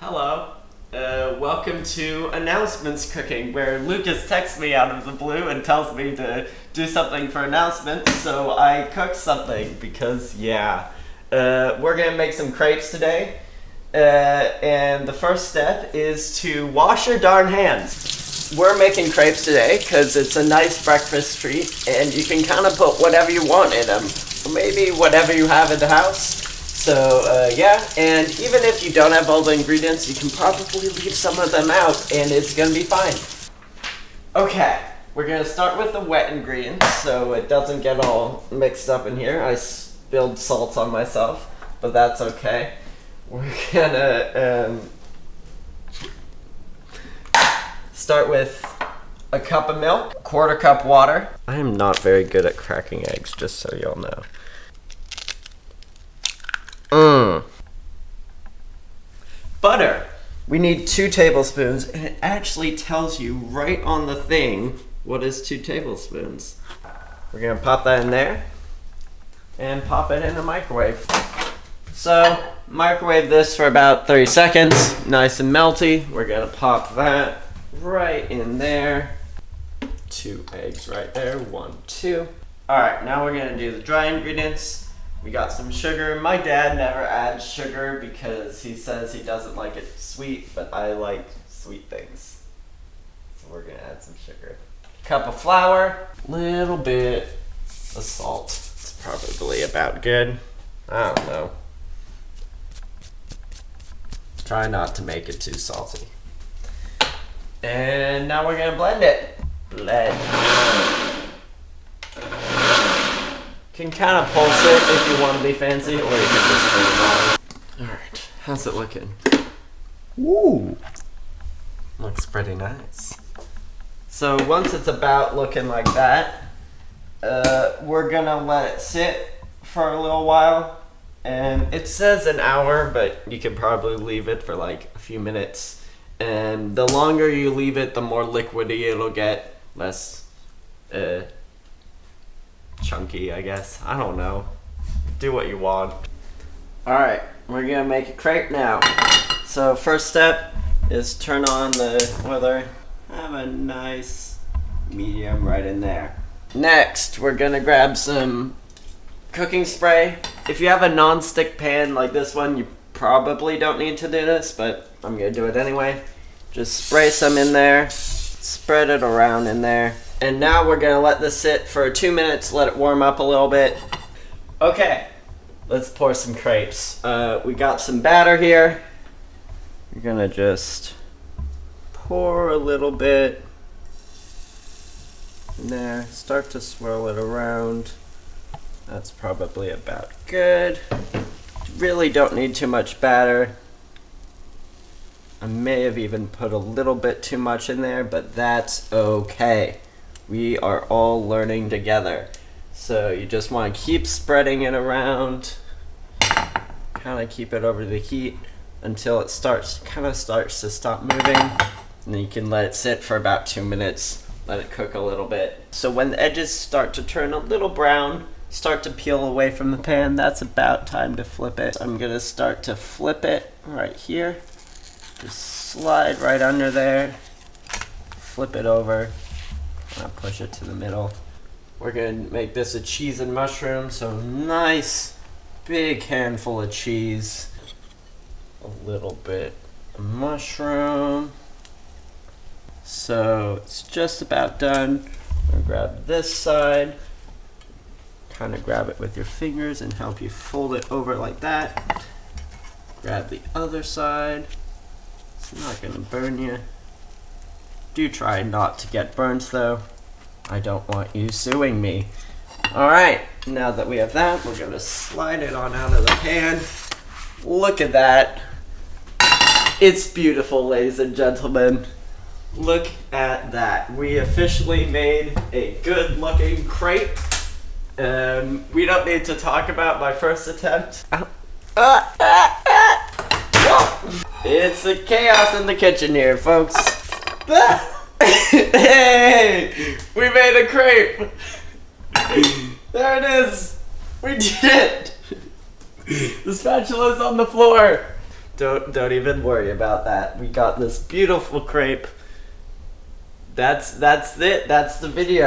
Hello. Welcome to Announcements Cooking, where Lucas texts me out of the blue and tells me to do something for announcements, so I cook something because, we're gonna make some crepes today. And the first step is to wash your darn hands. We're making crepes today because it's a nice breakfast treat, and you can kind of put whatever you want in them, or maybe whatever you have in the house. So, and even if you don't have all the ingredients, you can probably leave some of them out, and it's gonna be fine. Okay, we're gonna start with the wet ingredients, so it doesn't get all mixed up in here. I spilled salt on myself, but that's okay. We're gonna start with a cup of milk, quarter cup water. I am not very good at cracking eggs, just so y'all know. Butter. We need 2 tablespoons, and it actually tells you right on the thing what is 2 tablespoons. We're gonna pop that in there and pop it in the microwave. So, microwave this for about 30 seconds, nice and melty. We're gonna pop that right in there. 2 eggs right there, 1, 2. All right, now we're gonna do the dry ingredients. We got some sugar. My dad never adds sugar because he says he doesn't like it sweet, but I like sweet things. So we're gonna add some sugar. Cup of flour, little bit of salt. It's probably about good. I don't know. Try not to make it too salty. And now we're gonna blend it. Can kind of pulse it if you want to be fancy, or you can just turn it on. Alright, how's it looking? Ooh! Looks pretty nice. So once it's about looking like that, we're gonna let it sit for a little while. And it says an hour, but you can probably leave it for like a few minutes. And the longer you leave it, the more liquidy it'll get, less chunky, I guess. I don't know. Do what you want. Alright, we're gonna make a crepe now. So first step is turn on the boiler. Have a nice medium right in there. Next, we're gonna grab some cooking spray. If you have a non-stick pan like this one, you probably don't need to do this, but I'm gonna do it anyway. Just spray some in there, spread it around in there. And now we're gonna let this sit for 2 minutes, let it warm up a little bit. Okay, let's pour some crepes. We got some batter here. We're gonna just pour a little bit in there. Start to swirl it around. That's probably about good. Really don't need too much batter. I may have even put a little bit too much in there, but that's okay. We are all learning together. So you just want to keep spreading it around, kind of keep it over the heat until it starts to stop moving. And then you can let it sit for about 2 minutes, let it cook a little bit. So when the edges start to turn a little brown, start to peel away from the pan, that's about time to flip it. I'm gonna start to flip it right here. Just slide right under there, flip it over. I'll push it to the middle. We're gonna make this a cheese and mushroom, so nice big handful of cheese, a little bit of mushroom. So it's just about done. I'm gonna grab this side, kind of grab it with your fingers and help you fold it over like that. Grab the other side. It's not gonna burn you. Do try not to get burnt though. I don't want you suing me. Alright, now that we have that, we're gonna slide it on out of the pan. Look at that. It's beautiful, ladies and gentlemen. Look at that. We officially made a good looking crepe. We don't need to talk about my first attempt. It's a chaos in the kitchen here, folks. Hey! We made a crepe! There it is! We did it! The spatula's on the floor! Don't even worry about that. We got this beautiful crepe. That's it. That's the video.